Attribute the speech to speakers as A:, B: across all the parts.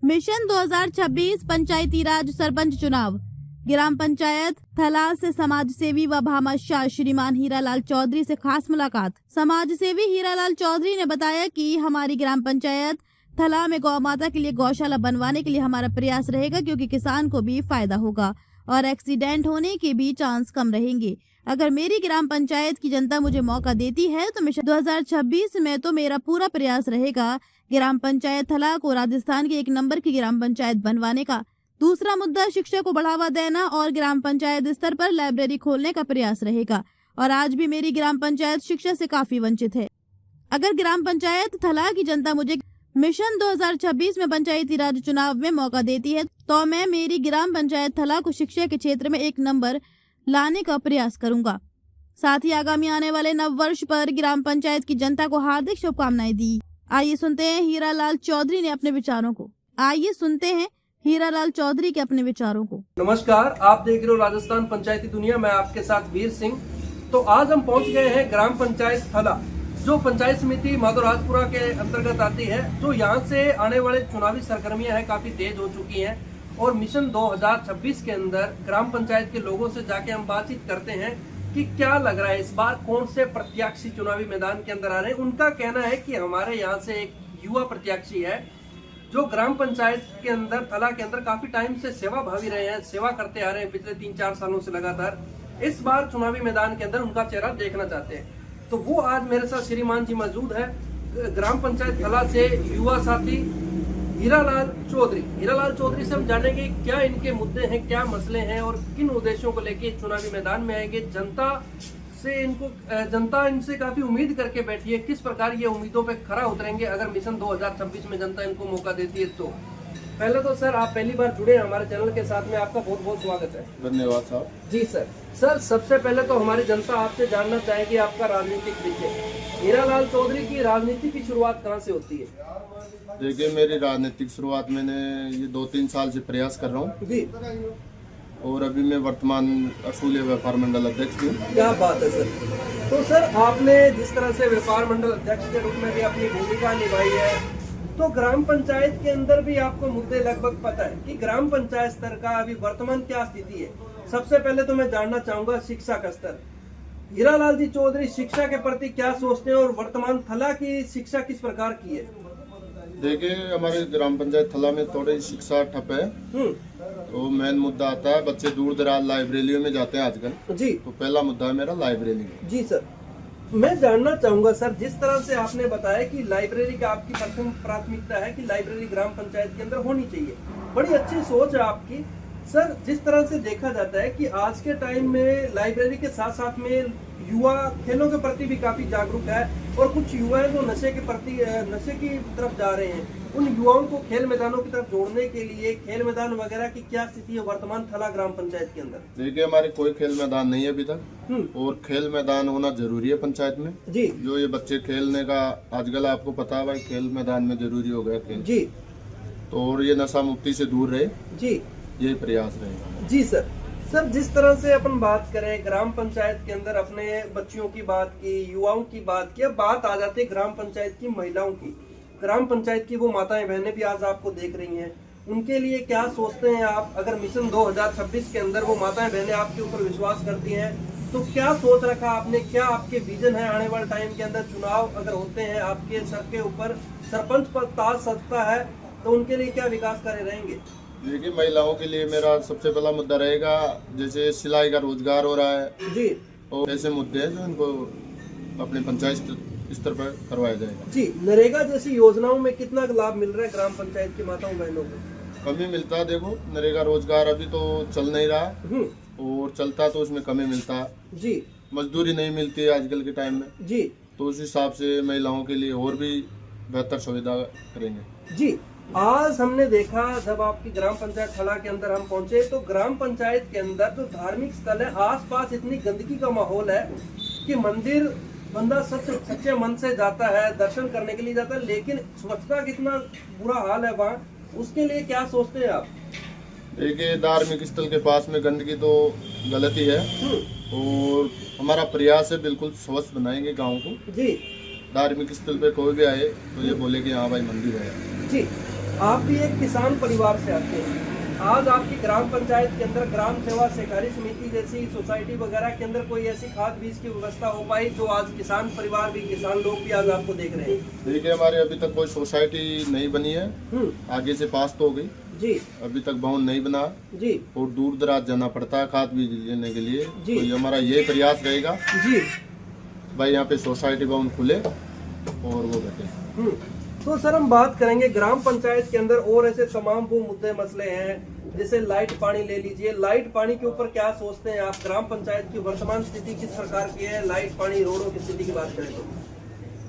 A: Mission 2026 पंचायती राज सरपंच चुनाव। ग्राम पंचायत थला से समाज सेवी व भामाशाह श्रीमान हीरालाल चौधरी से खास मुलाकात। समाज सेवी हीरालाल चौधरी ने बताया कि हमारी ग्राम पंचायत थला में गौ माता के लिए गौशाला बनवाने के लिए हमारा प्रयास रहेगा, क्योंकि किसान को भी फायदा होगा और एक्सीडेंट होने के भी चांस कम रहेंगे। अगर मेरी ग्राम पंचायत की जनता मुझे मौका देती है तो मिशन 2026 में तो मेरा पूरा प्रयास रहेगा ग्राम पंचायत थला को राजस्थान की 1 नंबर की ग्राम पंचायत बनवाने का। दूसरा मुद्दा शिक्षा को बढ़ावा देना और ग्राम पंचायत स्तर पर लाइब्रेरी खोलने का प्रयास रहेगा। और आज भी मेरी ग्राम पंचायत शिक्षा से काफी वंचित है। अगर ग्राम पंचायत थला की जनता मुझे मिशन 2026 में पंचायती राज चुनाव में मौका देती है तो मैं मेरी ग्राम पंचायत थला को शिक्षा के क्षेत्र में 1 नंबर लाने का प्रयास करूंगा। साथ ही आगामी आने वाले नव वर्ष पर ग्राम पंचायत की जनता को हार्दिक शुभकामनाएं दी। आइए सुनते हैं हीरालाल चौधरी के अपने विचारों को।
B: नमस्कार, आप देख रहे हो राजस्थान पंचायती दुनिया। मैं आपके साथ वीर सिंह। तो आज हम पहुंच गए हैं ग्राम पंचायत थला, जो पंचायत समिति माधोराजपुरा के अंतर्गत आती है। जो यहाँ से आने वाले चुनावी सरगर्मियां हैं काफी तेज हो चुकी हैं और मिशन 2026 के अंदर ग्राम पंचायत के लोगों से जाके हम बातचीत करते हैं कि क्या लग रहा है इस बार कौन से प्रत्याशी चुनावी मैदान के अंदर आ रहे हैं। उनका कहना है कि हमारे यहाँ से एक युवा प्रत्याशी है जो ग्राम पंचायत के अंदर थला के अंदर काफी टाइम से सेवा भावी रहे हैं, सेवा करते आ रहे हैं पिछले 3-4 सालों से लगातार। इस बार चुनावी मैदान के अंदर उनका चेहरा देखना चाहते हैं, तो वो आज मेरे साथ श्रीमान जी मौजूद है। ग्राम पंचायत थला से युवा साथी हीरालाल चौधरी से हम जानेंगे क्या इनके मुद्दे हैं, क्या मसले हैं और किन उद्देश्यों को लेके चुनावी मैदान में आएंगे। जनता इनसे काफी उम्मीद करके बैठी है, किस प्रकार ये उम्मीदों पे खरा उतरेंगे अगर मिशन 2026 में जनता इनको मौका देती है। तो पहले तो सर, आप पहली बार जुड़े हैं हमारे चैनल के साथ में, आपका बहुत बहुत स्वागत है।
C: धन्यवाद साहब।
B: जी सर, सबसे पहले तो हमारी जनता आपसे जानना चाहेगी आपका राजनीतिक परिचय। हीरालाल चौधरी की राजनीति की शुरुआत कहाँ से होती है?
C: देखिए, मेरी राजनीतिक शुरुआत मैंने ये 2-3 साल से प्रयास कर रहा हूँ
B: जी,
C: और अभी मैं वर्तमान असूल व्यापार मंडल अध्यक्ष हूँ।
B: क्या बात है सर। तो सर, आपने जिस तरह से व्यापार मंडल अध्यक्ष के रूप में भी अपनी भूमिका निभाई है, तो ग्राम पंचायत के अंदर भी आपको मुद्दे लगभग पता है कि ग्राम पंचायत स्तर का अभी वर्तमान क्या स्थिति है। सबसे पहले तो मैं जानना चाहूंगा शिक्षा का स्तर। हीरालाल जी चौधरी शिक्षा के प्रति क्या सोचते हैं और वर्तमान थला की शिक्षा किस प्रकार की है?
C: देखिए, हमारे ग्राम पंचायत थला में थोड़ी शिक्षा ठप है। तो मेन मुद्दा आता है, बच्चे दूर दराज लाइब्रेरियों में जाते हैं आजकल जी। तो पहला मुद्दा है मेरा लाइब्रेरी जी
B: सर। मैं जानना चाहूंगा सर, जिस तरह से आपने बताया कि लाइब्रेरी का आपकी प्रथम प्राथमिकता है कि लाइब्रेरी ग्राम पंचायत के अंदर होनी चाहिए, बड़ी अच्छी सोच है आपकी सर। जिस तरह से देखा जाता है कि आज के टाइम में लाइब्रेरी के साथ साथ में युवा खेलों के प्रति भी काफी जागरूक है और कुछ युवा जो नशे की तरफ जा रहे हैं, उन युवाओं को खेल मैदानों की तरफ जोड़ने के लिए खेल मैदान वगैरह की क्या स्थिति है वर्तमान थला ग्राम पंचायत के अंदर?
C: देखिए, हमारे कोई खेल मैदान नहीं है अभी तक और खेल मैदान होना जरूरी है पंचायत में जी। जो ये बच्चे खेलने का आजकल आपको पता है भाई, खेल मैदान में जरूरी हो गया खेल जी। तो और ये नशा मुक्ति से दूर रहे जी, यही प्रयास रहेगा जी
B: सर। जिस तरह से अपन बात करें ग्राम पंचायत के अंदर, अपने बच्चियों की बात की, युवाओं की बात की, अब बात आ जाती है ग्राम पंचायत की महिलाओं की। ग्राम पंचायत की वो माताएं बहनें भी आज आपको देख रही हैं, उनके लिए क्या सोचते हैं आप? अगर मिशन 2026 के अंदर वो माताएं बहनें आपके ऊपर विश्वास करती हैं तो क्या सोच रखा आपने, क्या आपके विजन है आने वाले टाइम के अंदर? चुनाव अगर होते हैं आपके सर के ऊपर, सरपंच पद ताज सत्ता है, तो उनके लिए क्या विकास कार्य रहेंगे?
C: देखिए, महिलाओं के लिए मेरा सबसे पहला मुद्दा रहेगा, जैसे सिलाई का रोजगार हो रहा है जी, और ऐसे मुद्दे हैं जो इनको अपने पंचायत स्तर पर करवाया जाएगा जी। नरेगा
B: जैसी योजनाओं में कितना लाभ मिल रहा है ग्राम पंचायत की माताओं बहनों को?
C: कमी मिलता है। देखो, नरेगा रोजगार अभी तो चल नहीं रहा और चलता तो उसमें कमी मिलता जी। मजदूरी नहीं मिलती है आजकल के टाइम में जी, तो उस हिसाब से महिलाओं के लिए और भी बेहतर सुविधा करेंगे जी।
B: आज हमने देखा जब आपकी ग्राम पंचायत थला के अंदर हम पहुंचे तो ग्राम पंचायत के अंदर जो धार्मिक स्थल है, आसपास इतनी गंदगी का माहौल है कि मंदिर बंदा सच्चे मन से जाता है, दर्शन करने के लिए जाता है, लेकिन स्वच्छता कितना बुरा हाल है वहाँ, उसके लिए क्या सोचते हैं आप?
C: देखिए, धार्मिक स्थल के पास में गंदगी तो गलती है और हमारा प्रयास है बिल्कुल स्वच्छ बनाएंगे गाँव को जी। धार्मिक स्थल पे कोई भी आए तो ये बोले कि हाँ भाई मंदिर है जी।
B: आप भी एक किसान परिवार से आते हैं। आज आपकी ग्राम पंचायत के अंदर ग्राम सेवा सहकारी समिति जैसी सोसाइटी वगैरह के अंदर कोई ऐसी खाद बीज की व्यवस्था हो पाई जो आज किसान परिवार भी, किसान लोग भी आज आपको देख रहे हैं?
C: देखिए, हमारे अभी तक कोई सोसाइटी नहीं बनी है। आगे से पास तो हो गई
B: जी,
C: अभी तक भवन नहीं बना
B: जी,
C: और दूर दराज जाना पड़ता है खाद बीज लेने के लिए।
B: जी।
C: तो ये हमारा ये प्रयास रहेगा
B: जी
C: भाई, यहाँ पे सोसाइटी भवन खुले और वो बैठे।
B: तो सर, हम बात करेंगे ग्राम पंचायत के अंदर और ऐसे तमाम वो मुद्दे मसले हैं, जैसे लाइट पानी ले लीजिए। लाइट पानी के ऊपर क्या सोचते हैं आप? ग्राम पंचायत की वर्तमान स्थिति किस प्रकार की है? लाइट पानी रोडों की स्थिति की बात करें तो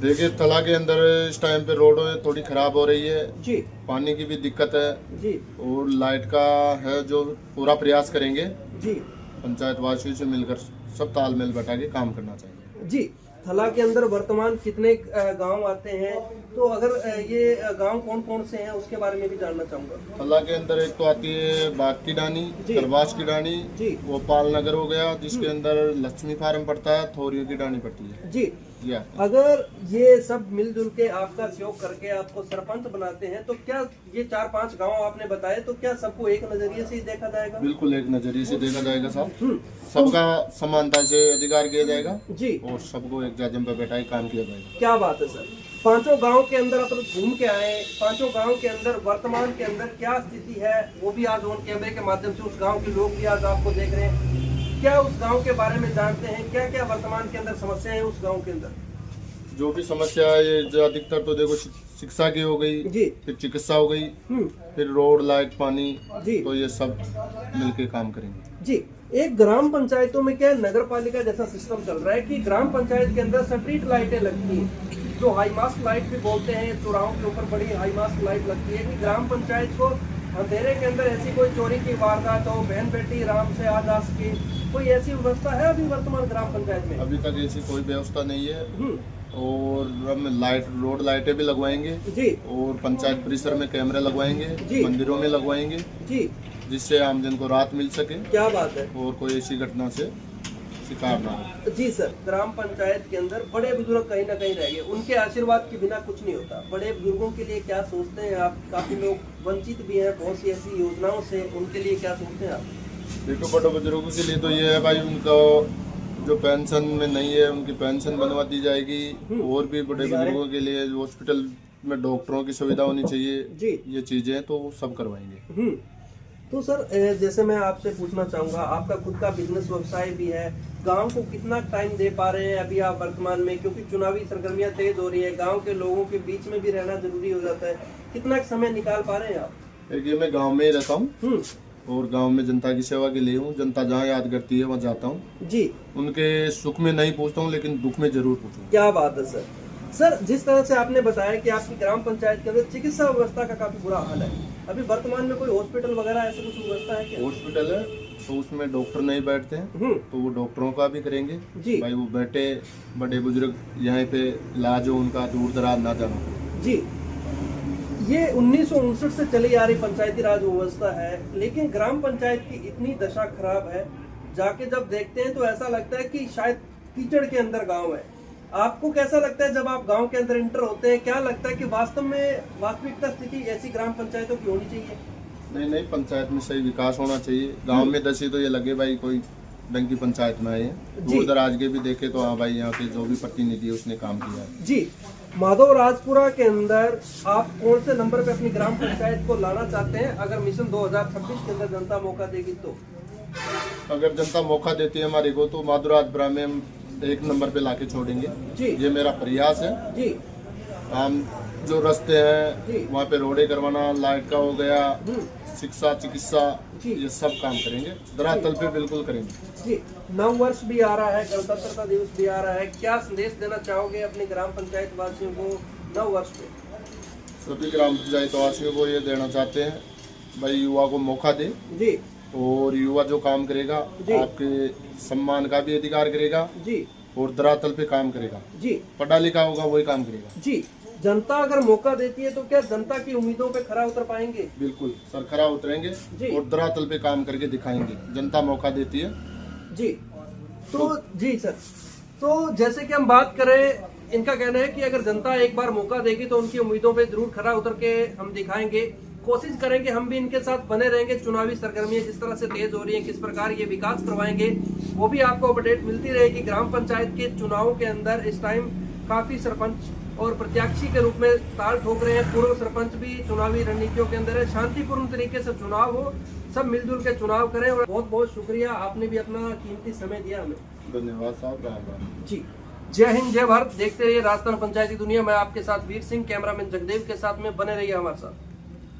C: देखिए, तला के अंदर इस टाइम पे रोड थोड़ी खराब हो रही है
B: जी,
C: पानी की भी दिक्कत है
B: जी,
C: और लाइट का है जो पूरा प्रयास करेंगे।
B: जी,
C: पंचायत वासियों से मिलकर सब तालमेल बैठा के काम करना चाहिए।
B: जी। थला के अंदर वर्तमान कितने गांव आते हैं? तो अगर ये गांव कौन कौन से हैं उसके बारे में भी जानना चाहूंगा।
C: थला के अंदर एक तो आती है बाग की डानी, करवास की डानी, गोपाल नगर हो गया, जिसके अंदर लक्ष्मी फार्म पड़ता है, थोरियो की डानी पड़ती है
B: जी।
C: या
B: अगर ये सब मिलजुल के आपका सहयोग करके आपको सरपंच बनाते हैं तो क्या ये 4-5 गांव आपने बताए, तो क्या सबको एक नजरिए से ही देखा जाएगा?
C: बिल्कुल एक नजरिए से देखा जाएगा साहब। सबका समानता से अधिकार किया जाएगा
B: जी,
C: और सबको एक जाजम पे बैठा के काम किया जाएगा।
B: क्या बात है सर। 5 गांव के अंदर अपन घूम के आए, 5 गांव के अंदर वर्तमान के अंदर क्या स्थिति है वो भी आज ऑन कैमरे के माध्यम से उस गांव के लोग भी आज आपको देख रहे हैं। क्या उस गांव के बारे में जानते हैं? क्या क्या वर्तमान के अंदर समस्याएं हैं उस गांव के अंदर?
C: जो भी समस्या है ये जो अधिकतर तो देखो शिक्षा की हो गई
B: जी,
C: फिर चिकित्सा हो गई, फिर रोड लाइट पानी
B: जी,
C: तो ये सब मिलके काम करेंगे
B: जी। एक ग्राम पंचायतों में क्या नगर पालिका जैसा सिस्टम चल रहा है कि ग्राम पंचायत के अंदर स्ट्रीट लाइटें लगती हैं, जो हाई मास्क लाइट भी बोलते हैं, चौराहों के ऊपर बड़ी हाई मास्क लाइट लगती है कि ग्राम पंचायत को अंधेरे के अंदर ऐसी कोई चोरी की वारदात हो, बहन बेटी आराम से आ जा सके, कोई ऐसी व्यवस्था है अभी वर्तमान ग्राम पंचायत में?
C: अभी तक ऐसी कोई व्यवस्था नहीं है और हम रोड लाइटें भी लगवाएंगे
B: जी, और
C: पंचायत परिसर में कैमरे लगवाएंगे
B: जी,
C: मंदिरों में लगवाएंगे
B: जी,
C: जिससे आमजन को राहत मिल सके।
B: क्या बात है।
C: और कोई ऐसी घटना से शिकार ना हो।
B: जी सर, ग्राम पंचायत के अंदर बड़े बुजुर्ग कहीं ना कहीं रह गए, उनके आशीर्वाद के बिना कुछ नहीं होता। बड़े बुजुर्गों के लिए क्या सोचते हैं आप? काफी लोग वंचित भी हैं बहुत सी ऐसी योजनाओं से, उनके लिए क्या सोचते हैं आप?
C: देखो, बड़े बुजुर्गों के लिए तो ये है भाई, उनको जो पेंशन में नहीं है उनकी पेंशन बनवा दी जाएगी। और भी बड़े बुजुर्गों के लिए हॉस्पिटल में डॉक्टरों की सुविधा होनी चाहिए
B: जी,
C: ये चीजें तो सब करवाएंगे।
B: तो सर, जैसे मैं आपसे पूछना चाहूंगा, आपका खुद का बिजनेस व्यवसाय भी है, गांव को कितना टाइम दे पा रहे हैं अभी आप वर्तमान में? क्योंकि चुनावी सरगर्मियां तेज हो रही है, गांव के लोगों के बीच में भी रहना जरूरी हो जाता है, कितना समय निकाल पा रहे हैं आप?
C: देखिए, मैं गाँव में ही रहता हूँ और गांव में जनता की सेवा के लिए हूँ। जनता जहाँ याद करती है वहाँ जाता हूँ
B: जी।
C: उनके सुख में नहीं पूछता हूँ लेकिन दुख में जरूर पूछूंगा।
B: क्या बात है सर। सर, जिस तरह से आपने बताया कि आपकी ग्राम पंचायत के अंदर चिकित्सा व्यवस्था का काफी बुरा हाल है, अभी वर्तमान में कोई हॉस्पिटल वगैरह ऐसा कुछ व्यवस्था है क्या?
C: हॉस्पिटल है तो उसमें डॉक्टर नहीं बैठते हैं तो वो डॉक्टरों का भी करेंगे
B: जी,
C: भाई, वो बैठे बड़े बुजुर्ग यहाँ पे इलाज हो उनका दूर दराज ना जाना
B: जी। ये 1959 से चली आ रही पंचायती राज व्यवस्था है, लेकिन ग्राम पंचायत की इतनी दशा खराब है, जाके जब देखते हैं तो ऐसा लगता है कि शायद कीचड़ के अंदर गांव है। आपको कैसा लगता है जब आप गांव के अंदर इंटर होते हैं? क्या लगता है कि वास्तव में वास्तविकता स्थिति ऐसी ग्राम पंचायतों की होनी चाहिए?
C: नहीं, पंचायत में सही विकास होना चाहिए। गांव में दसी तो ये लगे भाई कोई ढंग की पंचायत में आए हैं, दूर दराज के भी देखे तो हाँ भाई, यहाँ के जो भी प्रतिनिधि है उसने काम किया है।
B: जी। माधव राजपुरा के अंदर आप कौन से नंबर पे अपनी ग्राम पंचायत को लाना चाहते हैं अगर मिशन 2026 के अंदर जनता मौका देगी तो?
C: अगर जनता मौका देती है हमारे को तो माधव राजपुरा में हम 1 नंबर पे लाके छोड़ेंगे
B: जी,
C: ये मेरा प्रयास है
B: जी।
C: हम जो रास्ते हैं वहाँ पे रोडे करवाना, लाइट का हो गया, शिक्षा चिकित्सा ये सब काम करेंगे, धरातल पे बिल्कुल करेंगे
B: जी। नव वर्ष भी आ रहा है, गणतंत्रता दिवस भी आ रहा है, क्या संदेश देना चाहोगे अपने ग्राम पंचायत वासियों को नव वर्ष पे?
C: सभी ग्राम पंचायत वासियों को ये देना चाहते हैं भाई, युवा को मौका दे
B: जी,
C: और युवा जो काम करेगा आपके सम्मान का भी अधिकार करेगा
B: जी,
C: और धरातल पे काम करेगा
B: जी।
C: पढ़ा लिखा होगा वही काम करेगा
B: जी। जनता अगर मौका देती है तो क्या जनता की उम्मीदों पे खरा उतर पाएंगे?
C: बिल्कुल सर, खरा उतरेंगे और धरातल पे काम करके दिखाएंगे। जनता मौका देती है
B: जी। तो जी सर, तो जैसे कि हम बात करें इनका कहना है कि अगर जनता एक बार मौका देगी तो उनकी उम्मीदों पे जरूर खरा उतर के हम दिखाएंगे, कोशिश करेंगे, हम भी इनके साथ बने रहेंगे। चुनावी सरगर्मियां जिस तरह से तेज हो रही हैं, किस प्रकार ये विकास करवाएंगे, वो भी आपको अपडेट मिलती रहेगी। ग्राम पंचायत के चुनाव के अंदर इस टाइम काफी सरपंच और प्रत्याशी के रूप में ताल ठोक रहे हैं। पूर्व सरपंच भी चुनावी रणनीतियों के अंदर है। शांतिपूर्ण तरीके से चुनाव हो, सब मिलजुल के चुनाव करें। और बहुत बहुत शुक्रिया, आपने भी अपना कीमती समय दिया हमें।
C: धन्यवाद साहब, राम राम
B: जी। जय हिंद, जय भारत। देखते रहिए राजस्थान पंचायती दुनिया। मैं आपके साथ वीर सिंह, कैमरामैन जगदेव के साथ में बने रहिए हमारे साथ।